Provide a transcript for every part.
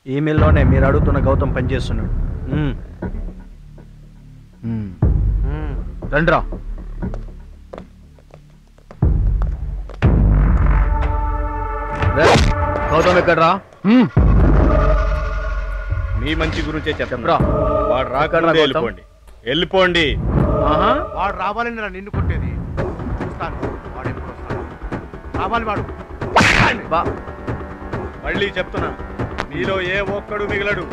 ఈ మిల్లోనే మీరు అడుగుతున్న గౌతమ్ పనిచేస్తున్నాడు. రండిరా. గౌతమ్ ఎక్కడ్రా? మీ మంచి గురించే చెప్పరా. వాడు రాకడా వెళ్ళిపోండి, వెళ్ళిపోండి. వాడు రావాలని నిన్ను కొట్టేది. వాడు ఎప్పుడు వస్తాడు? రావాలి వాడు. మళ్ళీ చెప్తున్నా, మీలో ఏ ఒక్కడు మిగలడు.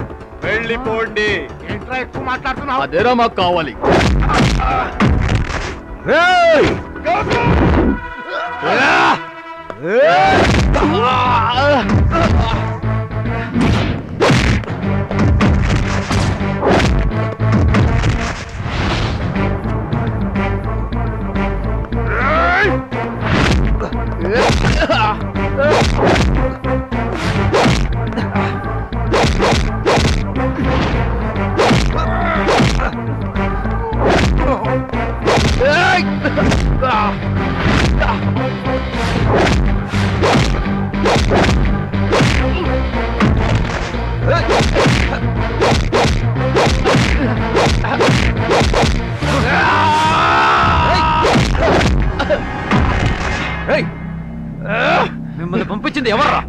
వెళ్ళిపోండి. ఏంట్రా ఎక్కువ మాట్లాడుతున్నావు? అదేరా మాకు కావాలి. మిమ్మల్ని పంపించింది ఎవర్రా?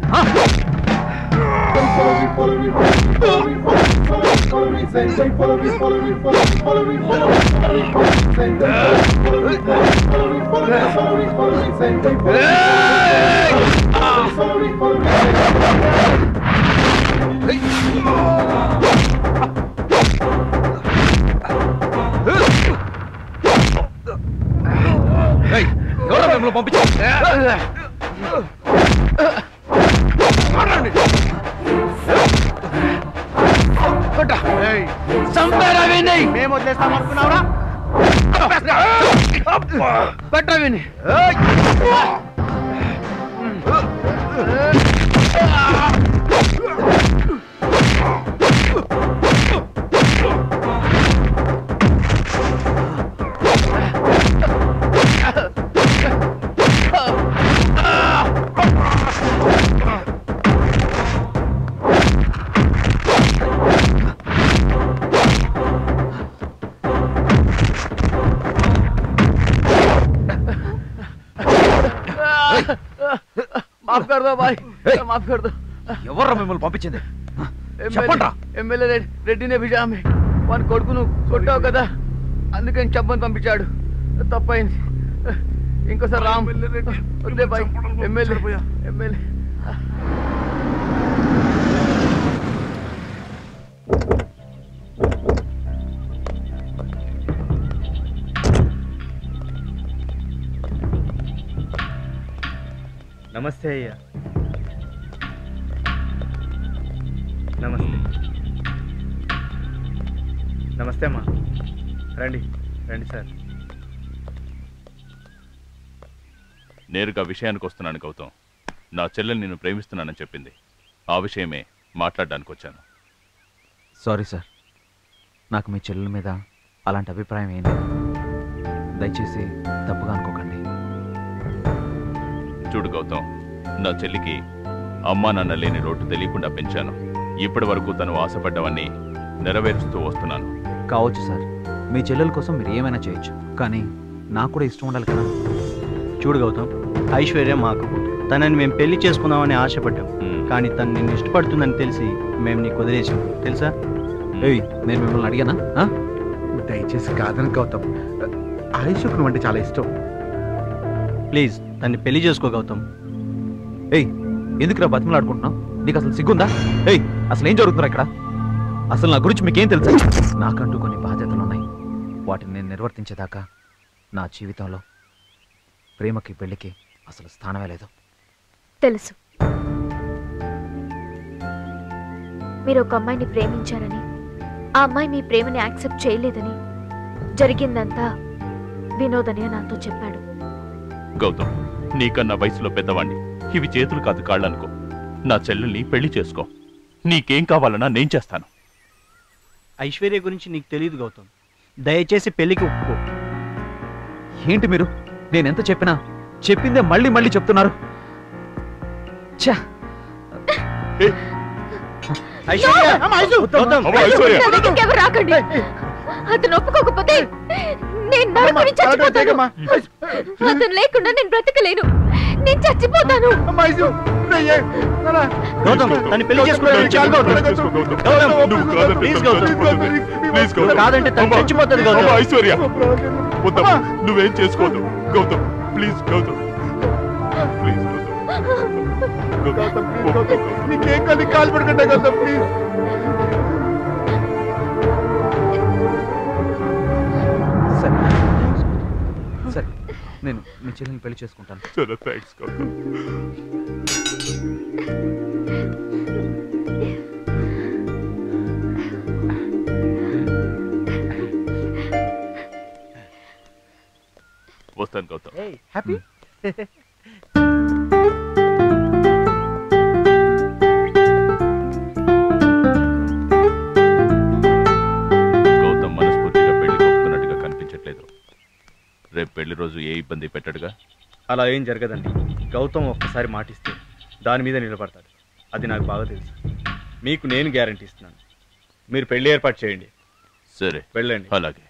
ఎవరా మిమ్మల్ని పంపించింది? మేము వదిలేస్తాం అనుకున్నావురా? పెట్టవిని माफ कर दो भाई, माफ कर दो. ఎవర్రా మిమ్మల్ని పంపించింది? చెప్పండి రా. ఎమ్మెల్యే రెడ్డినే బిజామే వాని కొడుకును కొట్టావు కదా, అందుకని చెప్పని పంపించాడు. తప్పైంది. ఇంకోసారి రామ్ వద్దే బాయ్. ఎమ్మెల్యే నమస్తే అయ్యా. నమస్తే. నమస్తే అమ్మా. రండి రండి సార్. నేరుగా విషయానికి వస్తున్నాను గౌతమ్. నా చెల్లెలు నిన్ను ప్రేమిస్తున్నానని చెప్పింది. ఆ విషయమే మాట్లాడడానికి వచ్చాను. సారీ సార్, నాకు మీ చెల్లెల మీద అలాంటి అభిప్రాయం ఏం లేదు. దయచేసి తప్పుగా అనుకోకండి. చూడు గౌతమ్, నా చెల్లికి అమ్మా నాన్న లేని లోటు తెలియకుండా పెంచాను. ఇప్పటి వరకు తను ఆశపడ్డవన్నీ నెరవేరుస్తూ వస్తున్నాను. కావచ్చు సార్, మీ చెల్లెల కోసం మీరు ఏమైనా చేయొచ్చు, కానీ నాకు కూడా ఇష్టం ఉండాలి కదా. చూడు గౌతమ్, ఐశ్వర్య మాకు తనని మేము పెళ్లి చేసుకుందామని ఆశపడ్డాం, కానీ తను నిన్ను ఇష్టపడుతుందని తెలిసి మేము నీకు వదిలేసాం తెలుసా. నేను మిమ్మల్ని అడిగానా? దయచేసి కాదని గౌతమ్, ఆయుష్కు అంటే చాలా ఇష్టం. ప్లీజ్ తన్ని పెళ్లి చేసుకో గౌతమ్. ఎందుకురా బతిమలాడుకుంటున్నావు? నీకు అసలు సిగ్గుందా? అసలు ఏం జరుగుతుందా ఇక్కడ? అసలు నా గురించి మీకేం తెలుసు? నాకంటూ కొన్ని బాధ్యతలు ఉన్నాయి. వాటిని నేను నిర్వర్తించేదాకా నా జీవితంలో ప్రేమకి పెళ్లికి అసలు స్థానమే లేదు. తెలుసు మీరు ఒక అమ్మాయిని ప్రేమించారని, ఆ అమ్మాయి మీ ప్రేమని యాక్సెప్ట్ చేయలేదని, జరిగిందంతా వినోదనే నాతో చెప్పాడు. గౌతమ్, నీకన్నా వయసులో పెద్దవాణ్ణి. ఇవి చేతులు కాదు కాళ్ళనుకో. నా చెల్లెల్ని పెళ్లి చేసుకో. నీకేం కావాలన్నా నేను చేస్తాను. ఐశ్వర్య గురించి నీకు తెలియదు గౌతమ్. దయచేసి పెళ్లికి ఒప్పుకో. ఏంటి మీరు? నేనెంత చెప్పినా చెప్పిందే మళ్ళీ మళ్ళీ చెప్తున్నారు. ఐశ్వర్య గౌతమ్ అమ్మా, ఐశ్వర్య. నా దగ్గరికి ఎవరు రాకండి. అతను ఒప్పుకోకపోతే నేను నరకని చచ్చిపోతాను. అతను లేకుండా నేను బ్రతకలేను. నేను చచ్చిపోతాను. గౌతమ్ తను పెళ్లి చేసుకుంటాను చెప్పు గౌతమ్. గౌతమ్ ప్లీజ్ గౌతమ్ కాదంటే తను చచ్చిపోతుంది గౌతమ్. ఐశ్వర్య వద్దమ్మా, నువ్వేం చేసుకోవద్దు గౌతమ్. Please Gautam, please Gautam. నీకేం కాదు కాలు పడుకుంటా గౌతమ్ ప్లీజ్. సరే సరే, నేను మీ చెల్లిని పెళ్లి చేసుకుంటాను. చాలా థ్యాంక్స్ గౌతమ్. వస్తాను గౌతమ్. హ్యాపీ గౌతమ్ మనస్ఫూర్తిగా పెళ్లి ఒప్పుకున్నట్టుగా కనిపించట్లేదు. రేపు పెళ్లి రోజు ఏ ఇబ్బంది పెట్టడుగా? అలా ఏం జరగదండి. గౌతమ్ ఒక్కసారి మాటిస్తే దాని మీద నిలబడతాడు. అది నాకు బాగా తెలుసు. మీకు నేను గ్యారంటీ ఇస్తున్నాను. మీరు పెళ్లి ఏర్పాటు చేయండి. సరే వెళ్ళండి. అలాగే.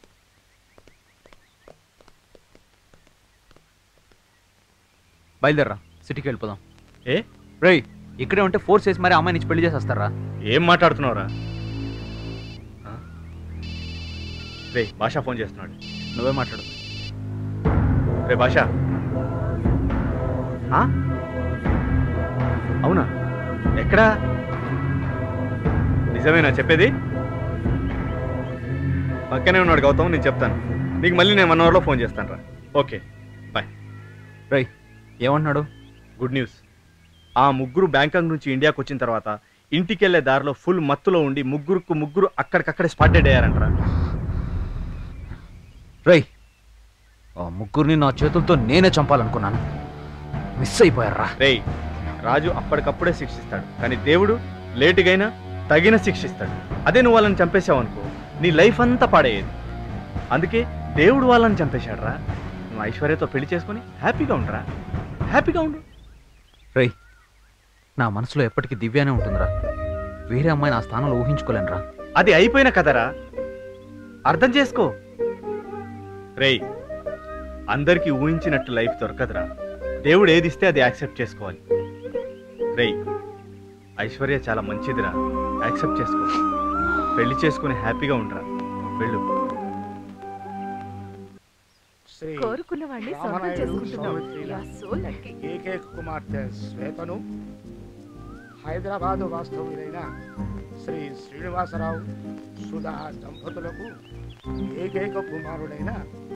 బయలుదేరరా, సిటీకి వెళ్ళిపోదాం. ఏ రేయ్, ఇక్కడే ఉంటే ఫోర్స్ చేసి మరి అమ్మాయి నుంచి పెళ్లి చేసేస్తారా? ఏం మాట్లాడుతున్నావురా? రే భాషా ఫోన్ చేస్తున్నాడు. నువ్వే మాట్లాడు. రే భాషా. అవునా? ఎక్కడా? నిజమేనా చెప్పేది? పక్కనే ఉన్నాడు గౌతమ్, నేను చెప్తాను నీకు. మళ్ళీ నేను 1 అవర్లో ఫోన్ చేస్తాను రా. Okay bye. రేయ్, ఏమంటున్నాడు? Good news. ఆ ముగ్గురు బ్యాంకాక్ నుంచి ఇండియాకి వచ్చిన తర్వాత ఇంటికి వెళ్ళే దారిలో ఫుల్ మత్తులో ఉండి ముగ్గురు అక్కడికక్కడే స్పాట్ డెడ్ అయ్యారంటరా. రేయ్, ఆ ముగ్గురిని నా చేతులతో నేనే చంపాలనుకున్నాను. మిస్ అయిపోయారా? రేయ్, రాజు అప్పటికప్పుడే శిక్షిస్తాడు, కానీ దేవుడు లేటుగైనా తగిన శిక్షిస్తాడు. అదే నువ్వు వాళ్ళని చంపేశావు అనుకో, నీ లైఫ్ అంతా పాడేయేది. అందుకే దేవుడు వాళ్ళని చంపేశాడు రా. నువ్వు ఐశ్వర్యతో పెళ్లి చేసుకుని హ్యాపీగా ఉండరా. హ్యాపీగా ఉండు. రేయ్, నా మనసులో ఎప్పటికీ దివ్యానే ఉంటుందిరా. వేరే అమ్మాయి నా స్థానంలో ఊహించుకోలేనురా. అది అయిపోయిన కదరా, అర్థం చేసుకో. రేయ్, అందరికీ ఊహించినట్టు లైఫ్ దొరకదురా. దేవుడు ఏది ఇస్తే అది యాక్సెప్ట్ చేసుకోవాలి. రేయ్, ఐశ్వర్య చాలా మంచిదిరా, యాక్సెప్ట్ చేసుకో. పెళ్లి చేసుకుని హ్యాపీగా ఉండరా. వెళ్ళు. కోరుకున్న వాడిని సొంతం చేసుకుంటున్నావు. You are so lucky. ఏకైక కుమార్తె శ్వేతను హైదరాబాదు వాస్తవ్యులైన శ్రీ శ్రీనివాసరావు సుధా దంపతులకు ఏకైక కుమారుడైన